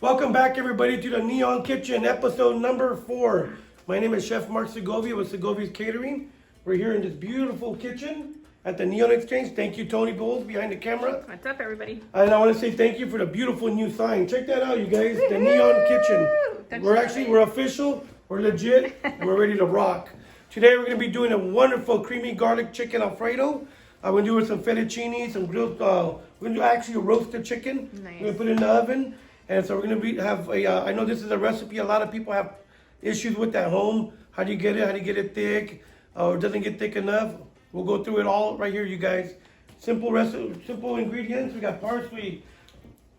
Welcome back, everybody, to the Neon Kitchen, episode number 4. My name is Chef Mark Segovia with Segovia's Catering. We're here in this beautiful kitchen at the Neon Exchange. Thank you, Toni Bowles, behind the camera. What's up, everybody? And I want to say thank you for the beautiful new sign. Check that out, you guys. The Neon Kitchen. We're official, we're legit, and we're ready to rock. Today we're going to be doing a wonderful creamy garlic chicken Alfredo. We're going to do with some fettuccine, some grilled, we're going to do actually a roasted chicken. Nice. We're going to put it in the oven. And so we're going to have a, I know this is a recipe a lot of people have issues with at home. How do you get it? How do you get it thick? Or it doesn't get thick enough? We'll go through it all right here, you guys. Simple recipe, simple ingredients. We got parsley.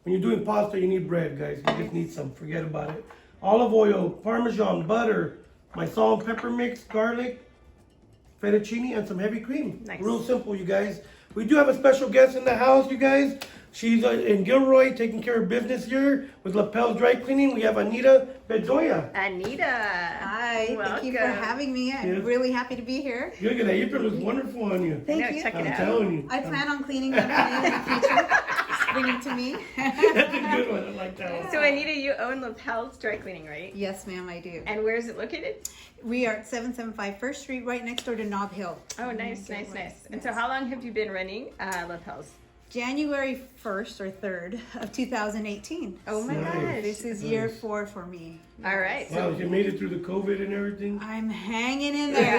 When you're doing pasta, you need bread, guys. You just need some. Forget about it. Olive oil, Parmesan, butter, my salt and pepper mix, garlic, fettuccine, and some heavy cream. Nice. Real simple, you guys. We do have a special guest in the house, you guys. She's in Gilroy, taking care of business here with Lapels Dry Cleaning. We have Anita Bedoya. Anita. Hi, thank you for having me. I'm really happy to be here. Look at that apron, looks wonderful on you. Thank you. Check it I'm out. telling you. I plan on cleaning them in the future. Just bring them to me. That's a good one. I like that one. So, Anita, you own Lapels Dry Cleaning, right? Yes, ma'am, I do. And where is it located? We are at 775 First Street, right next door to Nob Hill. Oh, nice. And so, how long have you been running Lapels? January 1st or 3rd of 2018. Oh my Nice. gosh. This is year 4 for me. All right. Wow, you made it through the COVID and everything. I'm hanging in there.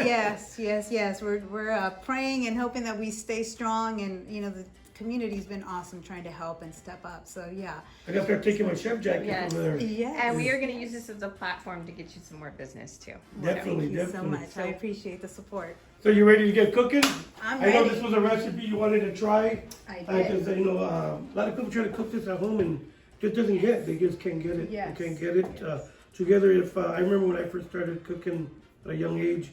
Yes. We're praying and hoping that we stay strong, and the community's been awesome trying to help and step up. So yeah. I gotta start taking my chef jacket Yes. over there. Yes. And we are going to use this as a platform to get you some more business, too. Definitely, Thank you so definitely. much. I appreciate the support. So you ready to get cooking? I'm I know ready. this was a recipe you wanted to try. I did. Because a lot of people try to cook this at home and just doesn't get. They just can't get it. Yes. They can't get it together. If I remember when I first started cooking at a young age,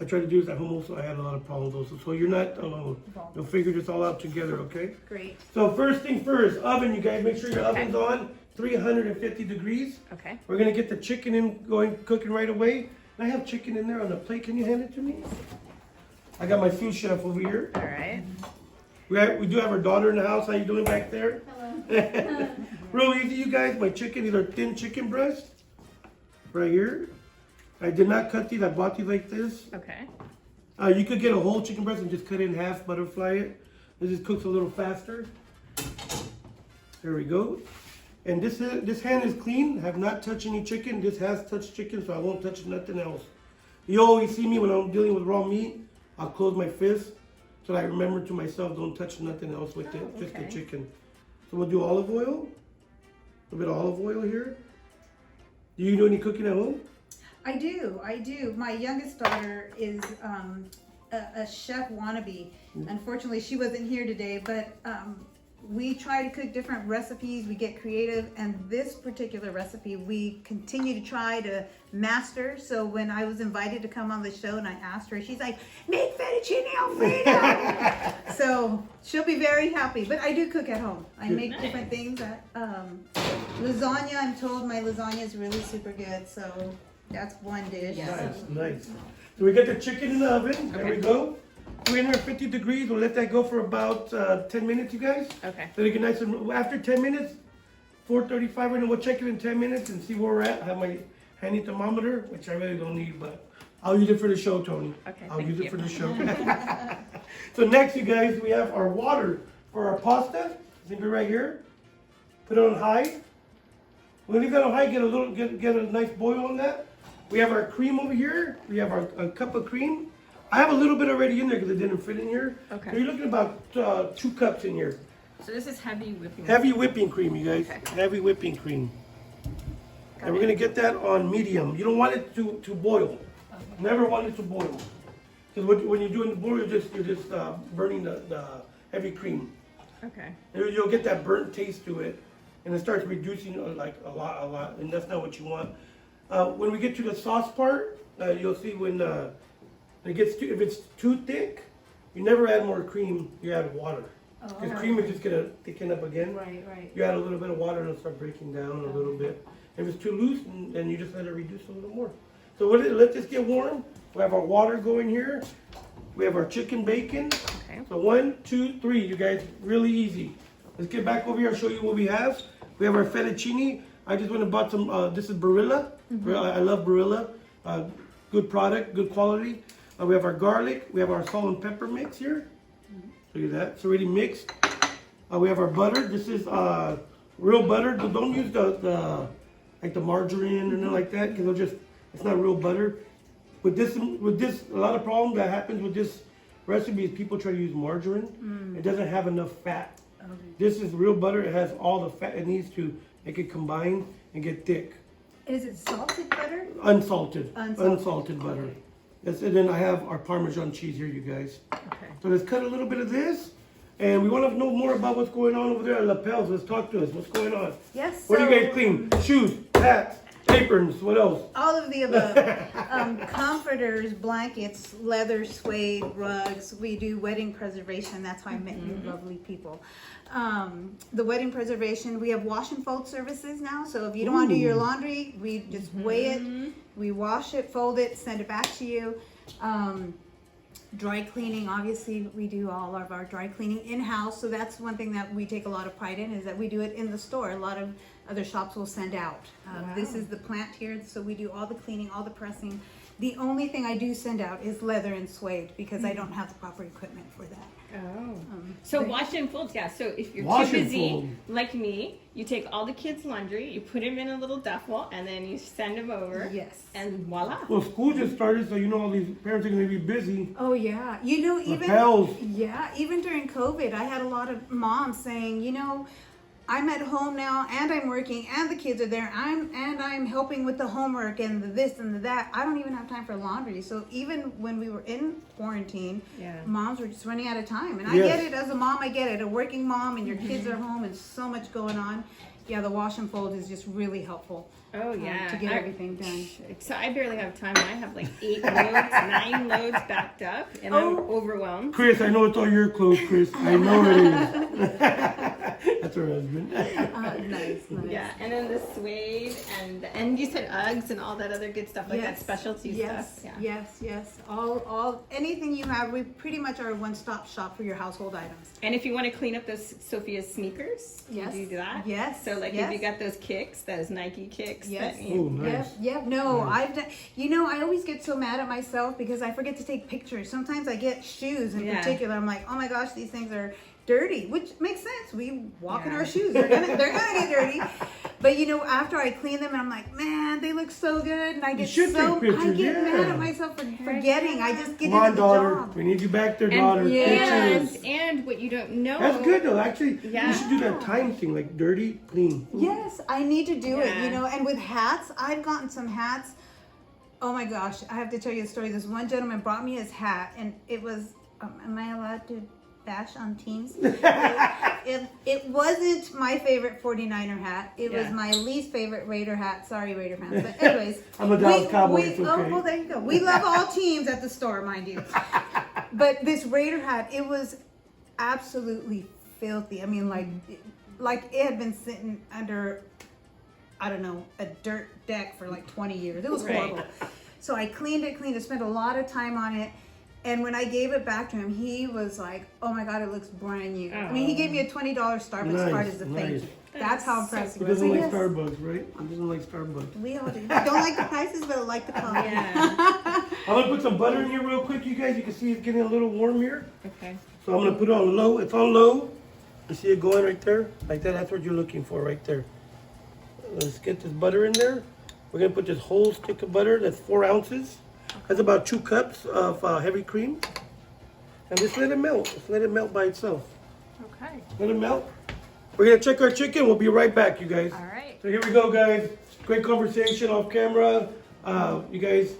I tried to do this at home also. I had a lot of problems also. So you're not alone. You'll figure this all out together, okay? Great. So first thing first, oven, you guys. Make sure your oven's on 350 degrees. Okay. We're gonna get the chicken in going cooking right away. I have chicken in there on the plate. Can you hand it to me? I got my sous chef over here. All right. We do have our daughter in the house. How you doing back there? Hello. Real easy, you guys. My chicken, these are thin chicken breasts. Right here. I did not cut these. I bought these like this. Okay. You could get a whole chicken breast and just cut it in half, butterfly it. This just cooks a little faster. There we go. And this hand is clean. I have not touched any chicken. This has touched chicken, so I won't touch nothing else. You always see me when I'm dealing with raw meat. I'll close my fist so that I remember to myself, don't touch nothing else with it, just the chicken. So we'll do olive oil. A little bit of olive oil here. Do you do any cooking at home? I do. My youngest daughter is a chef wannabe. Unfortunately, she wasn't here today, but we try to cook different recipes. We get creative, and this particular recipe we continue to try to master. So when I was invited to come on the show and I asked her, she's like, make fettuccine Alfredo. So she'll be very happy. But I do cook at home. I make different things. Lasagna, I'm told my lasagna is really super good. So that's one dish. Nice. So we get the chicken in the oven. There we go. 350 degrees. We'll let that go for about 10 minutes, you guys. Okay. Let it get nice and after 10 minutes, 4:35, and we'll check it in 10 minutes and see where we're at. I have my handy thermometer, which I really don't need, but I'll use it for the show, Toni. Okay, I'll thank use you. it for the show. So next, you guys, we have our water for our pasta. It's gonna be right here. Put it on high. When you leave that on high, get a nice boil on that. We have our cream over here. We have a cup of cream. I have a little bit already in there because it didn't fit in here. Okay. So you're looking about 2 cups in here. So, this is heavy whipping. Heavy whipping cream, you guys. Okay. Heavy whipping cream. Got And we're it. gonna get that on medium. You don't want it to boil. Never want it to boil. Because when you're doing the boil, you're just burning the heavy cream. Okay. And you'll get that burnt taste to it, and it starts reducing like a lot, and that's not what you want. When we get to the sauce part, you'll see when if it's too thick, you never add more cream. You add water. Because cream is just gonna thicken up again. Right. You add a little bit of water and it'll start breaking down a little bit. If it's too loose, then you just let it reduce a little more. So let this get warm. We have our water going here. We have our chicken bacon. Okay. So 1, 2, 3, you guys, really easy. let's get back over here and show you what we have. We have our fettuccine. I just went and bought some, this is Barilla. I love Barilla. Good product, good quality. We have our garlic. We have our salt and pepper mix here. Look at that, it's already mixed. We have our butter. This is real butter. Don't use the like the margarine or nothing like that, because it's not real butter. With this, a lot of problem that happens with this recipe is people try to use margarine. It doesn't have enough fat. Okay. This is real butter. It has all the fat it needs to make it combine and get thick. Is it salted butter? Unsalted butter. Okay. Yes, and then I have our Parmesan cheese here, you guys. Okay. So let's cut a little bit of this. And we want to know more about what's going on over there at Lapels. Let's talk to us. What's going on? Yes. What do you guys clean? Shoes, hats, aprons, what else? All of the above. Comforters, blankets, leather, suede, rugs. We do wedding preservation. That's why I met you lovely people. The wedding preservation, we have wash and fold services now. So if you don't want to do your laundry, we just weigh it, we wash it, fold it, send it back to you. Dry cleaning, obviously we do all of our dry cleaning in-house. So that's one thing that we take a lot of pride in, is that we do it in the store. A lot of other shops will send out. This is the plant here, so we do all the cleaning, all the pressing. The only thing I do send out is leather and suede, because I don't have the proper equipment for that. Oh. So wash and fold, yeah. So if you're Wash too and busy, fold. like me, you take all the kids' laundry, you put them in a little duffel, and then you send them over. Yes. And voila. Well, school just started, so you know all these parents are going to be busy. Oh yeah, you know, even Lapels. even during COVID, I had a lot of moms saying, you know, I'm at home now and I'm working and the kids are there. I'm helping with the homework and the this and the that. I don't even have time for laundry. So even when we were in quarantine, moms were just running out of time. And I get it as a mom. I get it. A working mom and your kids are home and so much going on. Yeah, the wash and fold is just really helpful. Oh yeah, to get everything done. So I barely have time. I have like 8 loads, 9 loads backed up, and I'm overwhelmed. Chris, I know it's all your clothes, Chris. I know it is. That's her husband. Nice. Yeah, and then the suede and you said Uggs and all that other good stuff, like that specialty stuff. Yeah. Yes. All anything you have, we pretty much are a one-stop shop for your household items. And if you want to clean up those Sophia's sneakers, you do that. Yes. So like if you got those kicks, those Nike kicks. Yes. Oh, nice. Yep. No, I've done. You know, I always get so mad at myself because I forget to take pictures. Sometimes I get shoes in particular. I'm like, oh my gosh, these things are dirty, which makes sense. We walk in our shoes. They're gonna get dirty. But you know, after I clean them, and I'm like, man, they look so good, and I get mad at myself for forgetting. I just get into the daughter. job. We need you back there, daughter. And what you don't know. That's good though. Actually, you should do that time thing, like dirty, clean. Yes, I need to do it. You know, and with hats, I've gotten some hats. Oh my gosh, I have to tell you a story. This one gentleman brought me his hat, and it was. Am I allowed to bash on teams? It wasn't my favorite 49er hat. It was my least favorite Raider hat. Sorry, Raider fans. But anyways. I'm a Dallas Cowboy. It's okay. Oh, well, there you go. We love all teams at the store, mind you. But this Raider hat, it was absolutely filthy. I mean, like it had been sitting under, I don't know, a dirt deck for like 20 years. It was horrible. So I cleaned it, spent a lot of time on it. And when I gave it back to him, he was like, oh my God, it looks brand new. I mean, he gave me a $20 Starbucks card as a thank you. That's how impressed he was. He doesn't like Starbucks, right? He doesn't like Starbucks. We all do. We don't like the prices, but I like the coffee. I'm going to put some butter in here real quick, you guys. You can see it's getting a little warm here. Okay. So I'm going to put it on low. It's on low. You see it going right there? Like that. That's what you're looking for right there. Let's get this butter in there. We're going to put this whole stick of butter. That's 4 ounces. That's about 2 cups of heavy cream. And just let it melt. Just let it melt by itself. Okay. Let it melt. We're going to check our chicken. We'll be right back, you guys. All right. So here we go, guys. Great conversation off camera. You guys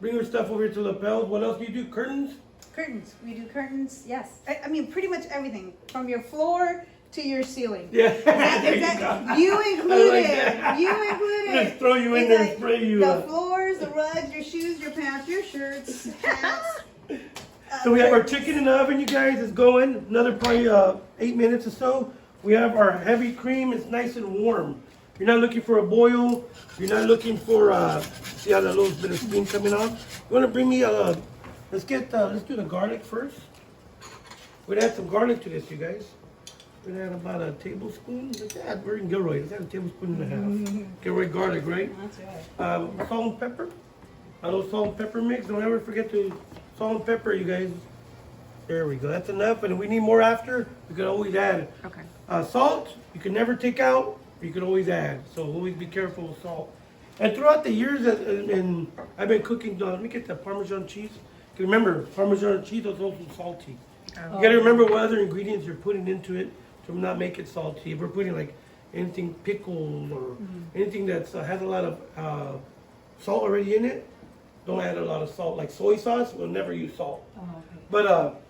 bring your stuff over here to Lapels. What else do you do? Curtains? Curtains. We do curtains, yes. I mean, pretty much everything. From your floor to your ceiling. Yeah. You included. You included. Just throw you in there and spray you. The floors, the rugs, your shoes, your pants, your shirts, hats. So we have our chicken in the oven, you guys. It's going. Another probably 8 minutes or so. We have our heavy cream. It's nice and warm. You're not looking for a boil. You're not looking for see how that little bit of steam coming off. You want to bring me let's do the garlic first. We're gonna add some garlic to this, you guys. We're gonna add about a tablespoon. Let's add, we're in Gilroy. Let's add a tablespoon and a half. Gilroy garlic, right? That's right. Salt and pepper. A little salt and pepper mix. Don't ever forget to salt and pepper, you guys. There we go. That's enough. And if we need more after, we can always add. Okay. Salt, you can never take out. You can always add. So always be careful with salt. And throughout the years, and I've been cooking. Let me get the Parmesan cheese. Remember, Parmesan cheese is also salty. Oh. You gotta remember what other ingredients you're putting into it to not make it salty. If we're putting like anything pickled or anything that has a lot of salt already in it, don't add a lot of salt. Like soy sauce, we'll never use salt. Oh, okay. But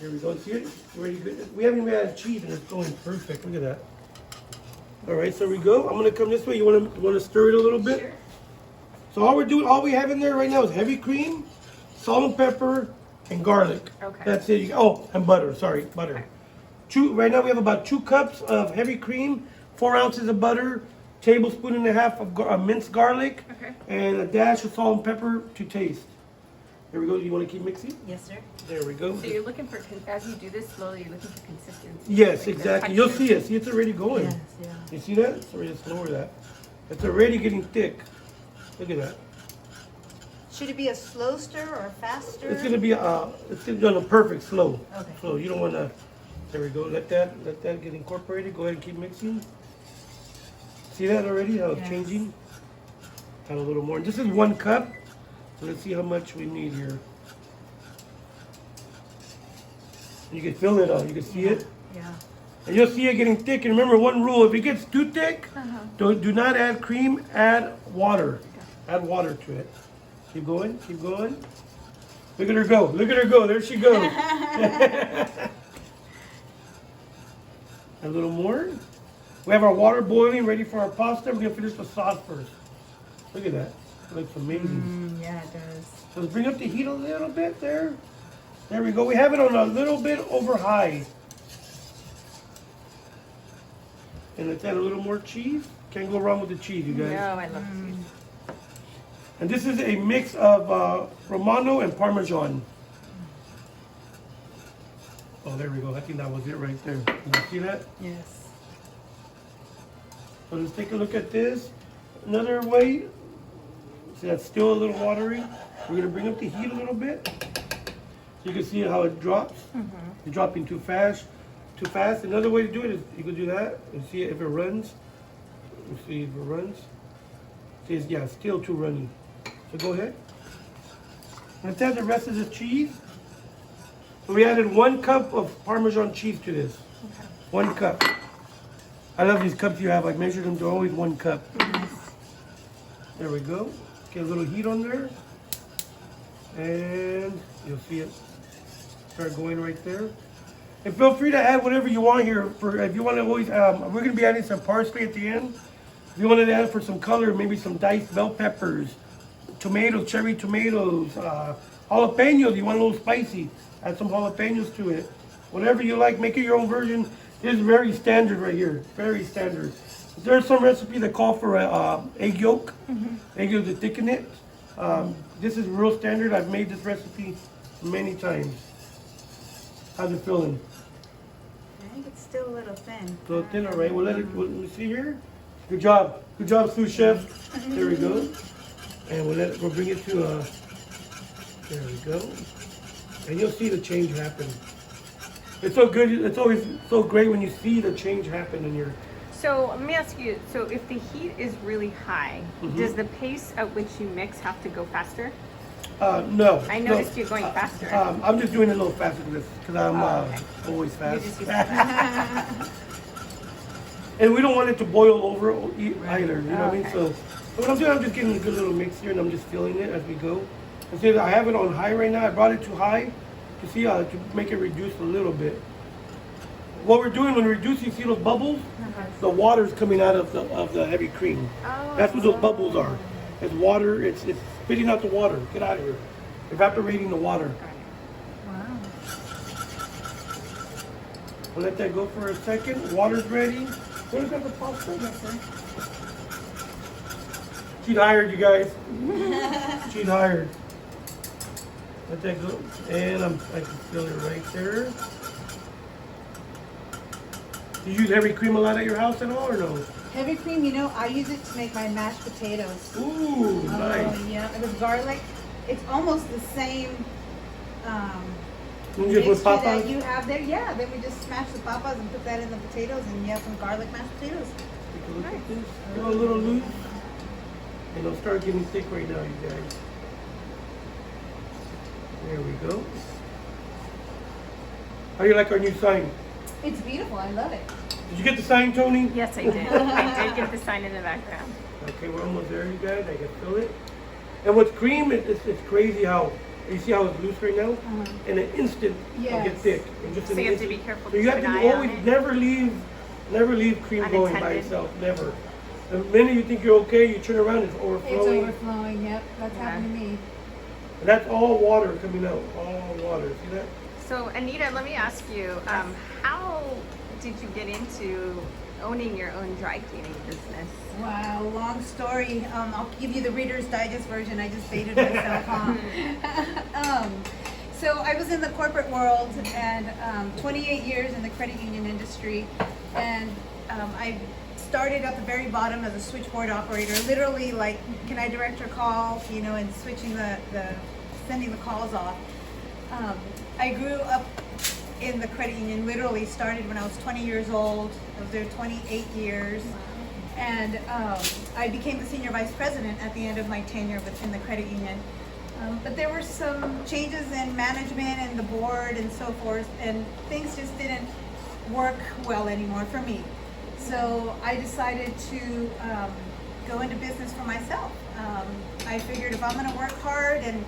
here we go. See it? Ready good. We haven't even added cheese and it's going perfect. Look at that. All right, so we go. I'm gonna come this way. You wanna stir it a little bit? Sure. So all we have in there right now is heavy cream, salt and pepper, and garlic. Okay. That's it. Oh, and butter. Sorry, butter. Right now we have about 2 cups of heavy cream, 4 ounces of butter, tablespoon and a half of minced garlic, Okay. and a dash of salt and pepper to taste. There we go. You want to keep mixing? Yes, sir. There we go. So you're looking for, as you do this slowly, you're looking for consistency. Yes, Like the exactly. You'll texture. see it. See, it's already going. Yes, yeah. You see that? It's already just lower that. It's already getting thick. Look at that. Should it be a slow stir or fast stir? It's gonna be it's gonna be on a perfect slow. Okay. Slow. You don't wanna. There we go. Let that get incorporated. Go ahead and keep mixing. See that already? How it's Yes. changing. Add a little more. This is 1 cup. So let's see how much we need here. You can feel it. You can see it. Yeah. And you'll see it getting thick. And remember one rule: if it gets too thick, do not add cream. Add water. Add water to it. Keep going. Keep going. Look at her go. Look at her go. There she goes. A little more. We have our water boiling, ready for our pasta. We're gonna finish the sauce first. Look at that. It looks amazing. Yeah, it does. So let's bring up the heat a little bit there. There we go. We have it on a little bit over high. And let's add a little more cheese. Can't go wrong with the cheese, you guys. No, I love cheese. And this is a mix of Romano and Parmesan. Oh, there we go. I think that was it right there. You see that? Yes. So let's take a look at this. Another way. See, that's still a little watery. We're gonna bring up the heat a little bit. So you can see how it drops. It's dropping too fast. Too fast. Another way to do it is you can do that and see if it runs. You see if it runs. See, yeah, it's still too runny. So go ahead. Let's add the rest of the cheese. So we added 1 cup of Parmesan cheese to this. 1 cup. I love these cups you have. I measured them. They're always 1 cup. There we go. Get a little heat on there. And you'll see it start going right there. And feel free to add whatever you want here. If you want to always, we're going to be adding some parsley at the end. If you want to add for some color, maybe some diced bell peppers, tomatoes, cherry tomatoes, jalapenos. You want a little spicy? Add some jalapenos to it. Whatever you like, make it your own version. This is very standard right here. Very standard. There's some recipes that call for egg yolk. Egg yolk to thicken it. This is real standard. I've made this recipe many times. How's it feeling? I think it's still a little thin. A little thin, all right. Let me see here. Good job. Good job, sous chef. There we go. And we'll bring it to there we go. And you'll see the change happen. It's so good. It's always so great when you see the change happen in your. So let me ask you, so if the heat is really high, does the pace at which you mix have to go faster? No. I noticed you going faster. I'm just doing it a little faster because I'm okay. always You fast. just use that. And we don't want it to boil over either. You know what I mean? Okay. So what I'm doing, I'm just getting a good little mix here, and I'm just feeling it as we go. And see, I have it on high right now. I brought it too high to see to make it reduce a little bit. What we're doing when we reduce, you see those bubbles? The water's coming out of the heavy cream. Oh. That's what those bubbles are. It's water. It's spitting out the water. Get out of here. Evaporating the water. Wow. We'll let that go for a second. Water's ready. Where's got the pasta? Yes, sir. She's hired, you guys. She's hired. Let that go. And I can feel it right there. Do you use heavy cream a lot at your house at all or no? Heavy cream, you know, I use it to make my mashed potatoes. Ooh, nice. Oh, yeah, with garlic. It's almost the same You just put mixture that papas? you have there. Yeah, then we just smash the papas and put that in the potatoes, and you have some garlic mashed potatoes. Take a look at this. Go a little loose. And it'll start getting thick right now, you guys. There we go. How do you like our new sign? It's beautiful. I love it. Did you get the sign, Toni? Yes, I did. I did get the sign in the background. Okay, we're almost there, you guys. I can feel it. And with cream, it's crazy how, you see how it's loose right now? In an instant, it'll get Yes. thick. In just So an you have to instant. be careful So to you keep have an to eye on always it. never leave cream going by Unattended. itself. Never. The minute you think you're okay, you turn around, it's It's overflowing. overflowing. Yep, that's Yeah. happened to me. And that's all water coming out. All water. See that? So Anita, let me ask you, how did you get into owning your own dry cleaning business? Wow, long story. I'll give you the Reader's Digest version. I just dated myself, huh? So I was in the corporate world and 28 years in the credit union industry, and I started at the very bottom as a switchboard operator. Literally, like, can I direct your call? You know, and switching sending the calls off. I grew up in the credit union. Literally started when I was 20 years old. I was there 28 years. And I became the senior vice president at the end of my tenure within the credit union. But there were some changes in management and the board and so forth, and things just didn't work well anymore for me. So I decided to go into business for myself. I figured if I'm going to work hard and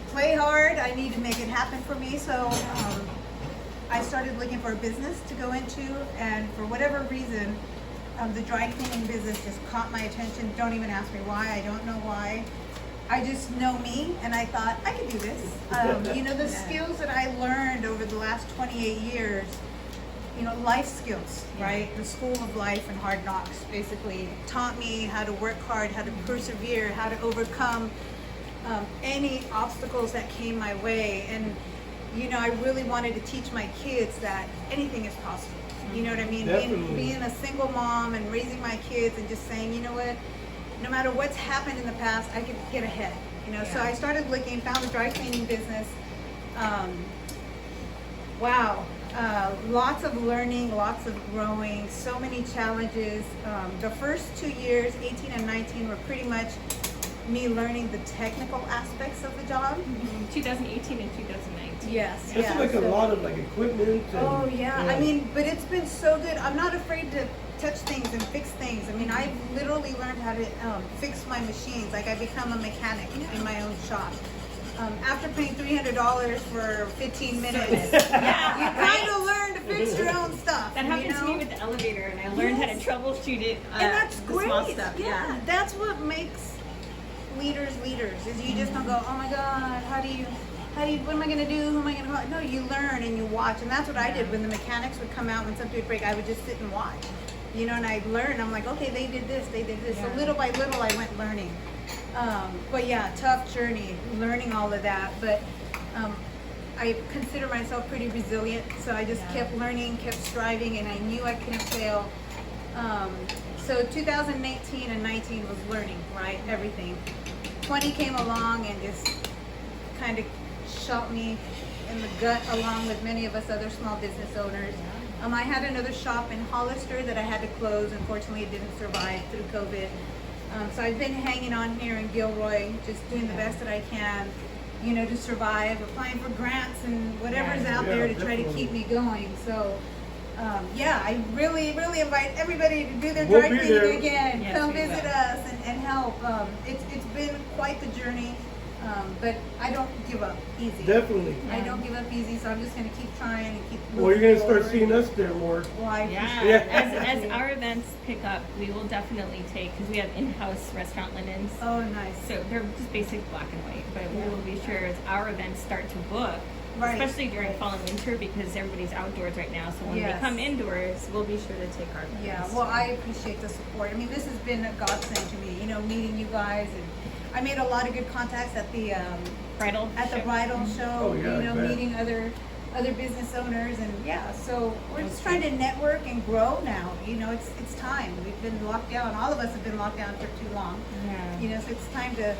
play hard, I need to make it happen for me. So I started looking for a business to go into, and for whatever reason, the dry cleaning business just caught my attention. Don't even ask me why. I don't know why. I just know me, and I thought I could do this. You know, the skills that I learned over the last 28 years, you know, life skills, right? The school of life and hard knocks basically taught me how to work hard, how to persevere, how to overcome any obstacles that came my way. And you know, I really wanted to teach my kids that anything is possible. You know what I mean? Being a single mom and raising my kids and just saying, you know what, no matter what's happened in the past, I could get ahead. You know, so I started looking, found the dry cleaning business. Wow, lots of learning, lots of growing, so many challenges. The first 2 years, 18 and 19, were pretty much me learning the technical aspects of the job. 2018 and 2019. Yes. This is like a lot of like equipment. And, Oh yeah. I mean, but it's been so good. I'm not afraid to touch things and fix things. I mean, I've literally learned how to fix my machines. Like, I become a mechanic in my own shop. After paying $300 for 15 minutes, you kind of learn to fix your own stuff. That happened to me with the elevator, and I learned how to troubleshoot it. And that's the great. small stuff. Yeah, that's what makes leaders leaders. Is you just don't go, oh my God, how do you, what am I gonna do? Who am I gonna call? No, you learn and you watch, and that's what I did when the mechanics would come out when something would break. I would just sit and watch, you know, and I'd learn. I'm like, okay, they did this, they did this. So little by little, I went learning. But yeah, tough journey, learning all of that. But I consider myself pretty resilient, so I just kept learning, kept striving, and I knew I couldn't fail. So 2018 and 19 was learning, right? Everything. 20 came along and just kind of shot me in the gut, along with many of us other small business owners. I had another shop in Hollister that I had to close. Unfortunately, it didn't survive through COVID. So I've been hanging on here in Gilroy, just doing the best that I can, you know, to survive, applying for grants and whatever's out there to try to keep me going. So, I really, really invite everybody to do their dry cleaning again. Yes, Come visit us and help. It's been quite the journey, but I don't give up easy. Definitely. I don't give up easy, so I'm just going to keep trying and keep moving. Well, you're going to start forward. seeing us there more. Well, I As our events pick up, we will definitely take, because we have in-house restaurant linens. Oh, nice. So they're just basic black and white, but we will be sure as our events start to book, especially during fall and winter, because everybody's outdoors right now. So when we come indoors, we'll be sure to take our events. Yeah, well, I appreciate the support. I mean, this has been a godsend to me, you know, meeting you guys, and I made a lot of good contacts at the bridal show, Oh, yeah, you know, I bet. meeting other other business owners, and yeah, so we're just trying to network and grow now. You know, it's time. We've been locked down. All of us have been locked down for too long. Yeah. You know, so it's time to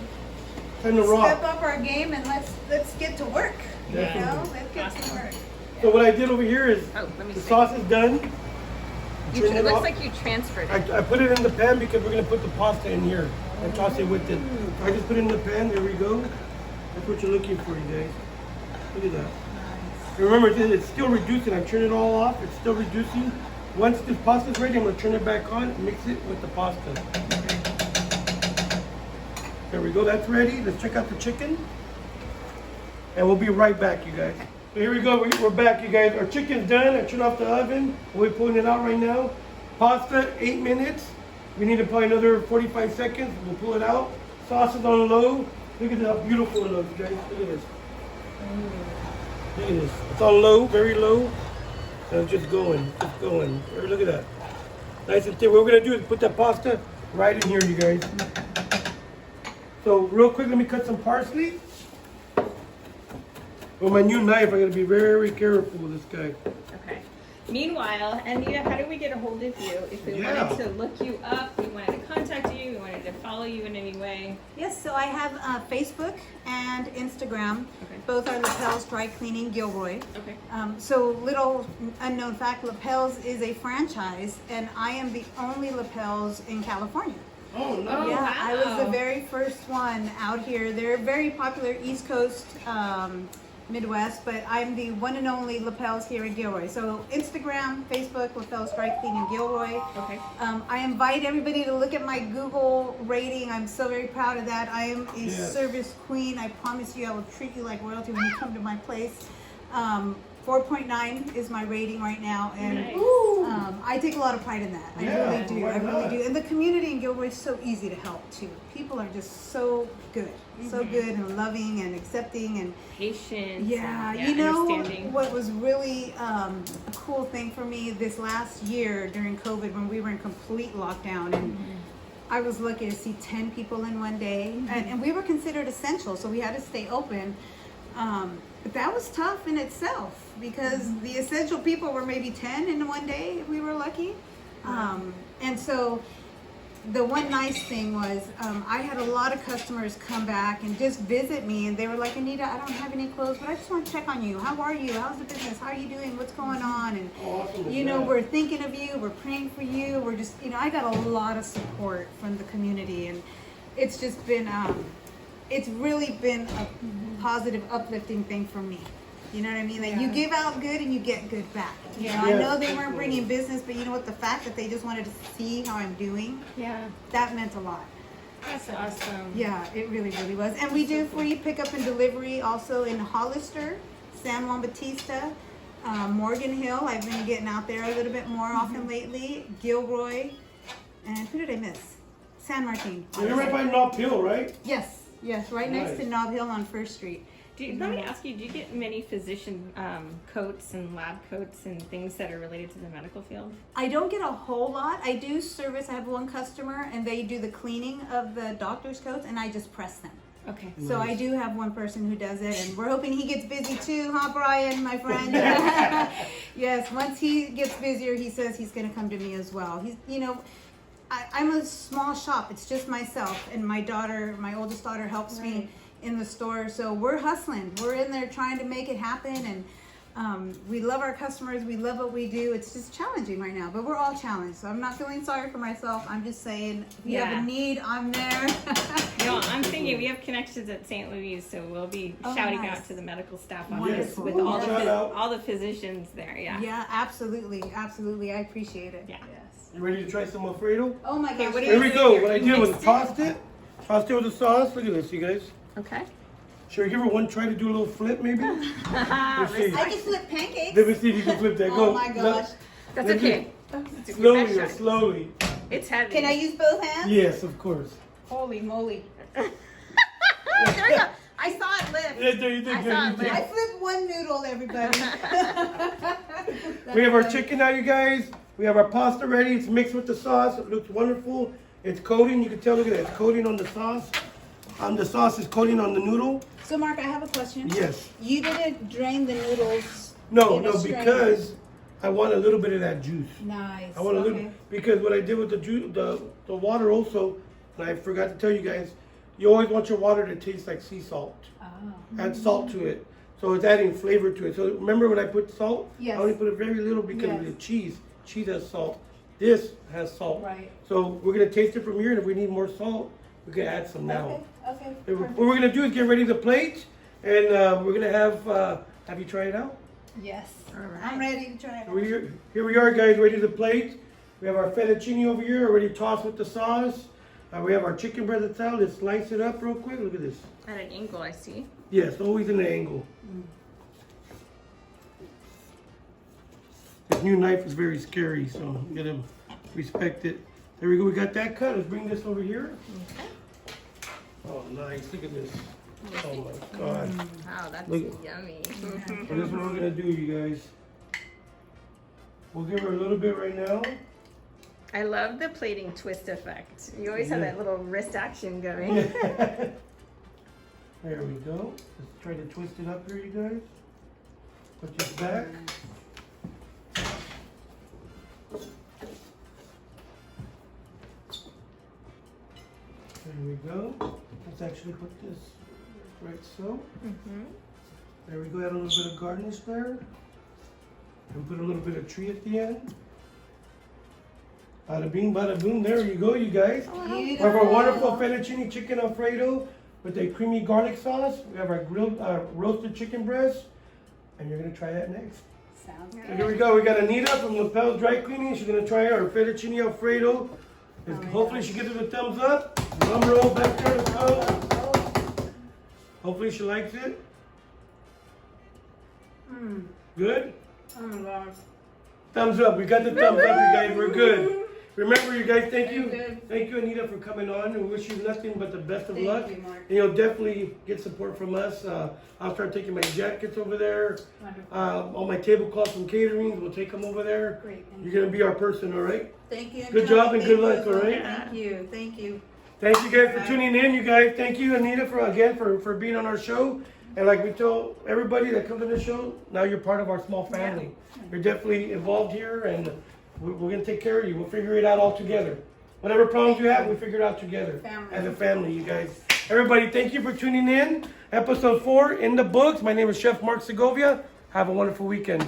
rock. step up our game and let's get to work. Yeah. You know, let's get to Awesome. work. So what I did over here is Oh, let me the see. sauce is done. It looks like you transferred it. I put it in the pan because we're gonna put the pasta in here and toss it with it. I just put it in the pan. There we go. That's what you're looking for, you guys. Look at that. Nice. Remember, it's still reducing. I turned it all off. It's still reducing. Once this pasta is ready, I'm gonna turn it back on and mix it with the pasta. There we go. That's ready. Let's check out the chicken, and we'll be right back, you guys. So here we go. We're back, you guys. Our chicken's done. I turned off the oven. We're pulling it out right now. Pasta, 8 minutes. We need to probably another 45 seconds. We'll pull it out. Sauce is on low. Look at how beautiful it looks, guys. Look at this. Look at this. It's on low, very low. And it's just going, just going. Look at that. Nice and thick. What we're gonna do is put that pasta right in here, you guys. So real quick, let me cut some parsley. With my new knife, I gotta be very careful with this guy. Okay. Meanwhile, Anita, how do we get a hold of you if we wanted to look you up, we wanted to contact you, we wanted to follow you in any way? Yes, so I have Facebook and Instagram. Okay. Both are Lapels Dry Cleaning Gilroy. Okay. So little unknown fact, Lapels is a franchise, and I am the only Lapels in California. Oh, no. Oh, Yeah, wow. I was the very first one out here. They're very popular East Coast, Midwest, but I'm the one and only Lapels here in Gilroy. So Instagram, Facebook, Lapels Dry Cleaning Gilroy. Okay. I invite everybody to look at my Google rating. I'm so very proud of that. I am a service queen. I promise you I will treat you like royalty when you come to my place. 4.9 is my rating right now, and Nice. I take a lot of pride in that. I Yeah, really do. why I really not? do. And the community in Gilroy is so easy to help too. People are just so good, so good and loving and accepting and Patience. yeah, and, you know understanding. what was really a cool thing for me this last year during COVID when we were in complete lockdown, and I was lucky to see 10 people in one day, and we were considered essential, so we had to stay open. But that was tough in itself because the essential people were maybe 10 in one day if we were lucky. And so the one nice thing was I had a lot of customers come back and just visit me, and they were like, Anita, I don't have any clothes, but I just want to check on you. How are you? How's the business? How are you doing? What's going on? And Awesome. you know, we're thinking of you, we're praying for you, we're just, you know, I got a lot of support from the community, and it's just been it's really been a positive, uplifting thing for me. You know what I mean? That you give out good and you get good back. You know, I know they weren't bringing business, but you know what? The fact that they just wanted to see how I'm doing, Yeah. that meant a lot. That's awesome. Yeah, it really, really was. And we do free pickup and delivery also in Hollister, San Juan Bautista, Morgan Hill. I've been getting out there a little bit more often lately. Gilroy, and who did I miss? San Martin. You're right by Knob Hill, right? Yes, right next to Knob Hill on First Street. Let me ask you, do you get many physician coats and lab coats and things that are related to the medical field? I don't get a whole lot. I do service. I have one customer, and they do the cleaning of the doctor's coats, and I just press them. Okay. So I do have one person who does it, and we're hoping he gets busy too, huh, Brian, my friend? Yes, once he gets busier, he says he's going to come to me as well. He's, you know, I'm a small shop. It's just myself, and my daughter, my oldest daughter, helps me in the store. So we're hustling. We're in there trying to make it happen, and we love our customers. We love what we do. It's just challenging right now, but we're all challenged. So I'm not feeling sorry for myself. I'm just saying, if you have a need, I'm there. No, I'm thinking we have connections at St. Louis, so we'll be shouting nice. out to the medical staff on Wonderful. this with Ooh, all the physicians there. Yeah. Yeah, absolutely. I appreciate it. Yeah. Yes. You ready to try some Alfredo? Oh my gosh. what do Here we go. What I did was Mixed it? tossed it with the sauce. Look at this, you guys. Okay. Should I give her one try to do a little flip, maybe? Let's see. I can flip pancakes. Let me see if you can flip that. Go. Oh my gosh. That's Let me- okay. Slowly, or slowly. It's heavy. Can I use both hands? Yes, of course. Holy moly. There we go. I saw it lift. Yeah, there you did I good. saw You it did. I flipped one noodle, everybody. We have our chicken now, you guys. We have our pasta ready. It's mixed with the sauce. It looks wonderful. It's coating. You can tell, look at that. It's coating on the sauce. The sauce is coating on the noodle. So Mark, I have a question. Yes. You didn't drain the noodles No, in a no, strainer. because I want a little bit of that juice. Nice. I want a little, Okay. because what I did with the juice, the water also, and I forgot to tell you guys, you always want your water to taste like sea salt. Oh. Add salt to it. So it's adding flavor to it. So remember when I put salt? Yes. I only put a very little because of Yes. the cheese. Cheese has salt. This has salt. Right. So we're gonna taste it from here, and if we need more salt, we can add some now. Okay. And Perfect. what we're gonna do is get ready the plate, and we're gonna have you try it out? Yes. All right. I'm ready to try it. Here we are, guys, ready to the plate. We have our fettuccine over here, already tossed with the sauce. We have our chicken breast and salad. Let's slice it up real quick. Look at this. At an angle, I see. Yes, always in the angle. This new knife is very scary, so you gotta respect it. There we go. We got that cut. Let's bring this over here. Okay. Oh, nice. Look at this. Oh my God. Wow, that's Look. yummy. So this is what we're gonna do, you guys. We'll give her a little bit right now. I love the plating twist effect. You always have that little wrist action going. There we go. Let's try to twist it up here, you guys. Put this back. There we go. Let's actually put this right so. There we go. Add a little bit of garnish there. And put a little bit of tree at the end. Bada bing, bada boom. There you go, you guys. We have our wonderful fettuccine chicken Alfredo with a creamy garlic sauce. We have our grilled, roasted chicken breast. And you're going to try that next. Sounds So good. here we go. We got Anita from Lapels Dry Cleaning. She's going to try our fettuccine Alfredo. Hopefully she gives it a thumbs up. Drum roll back there. Let's go. Hopefully she likes it. Good? Oh my gosh. Thumbs up. We got the thumbs up, you guys. We're good. Remember, you guys, thank you. Good. Thank you, Anita, for coming on. And wish you nothing but the best of Thank luck. you, Mark. And you'll definitely get support from us. I'll start taking my jackets over there. Wonderful. All my tablecloths from catering, we'll take them over there. Great. Thank You're going to be our person, all right? Thank you. Good job and good Thank luck, you. all right? Thank you. Thank you. Thank you guys for tuning in, you guys. Thank you, Anita, for being on our show. And like we tell everybody that comes to the show, now you're part of our small family. You're definitely involved here, and we're going to take care of you. We'll figure it out all together. Whatever problems you have, we figure it out together. Family. As a family, you guys. Everybody, thank you for tuning in. Episode 4 in the books. My name is Chef Mark Segovia. Have a wonderful weekend.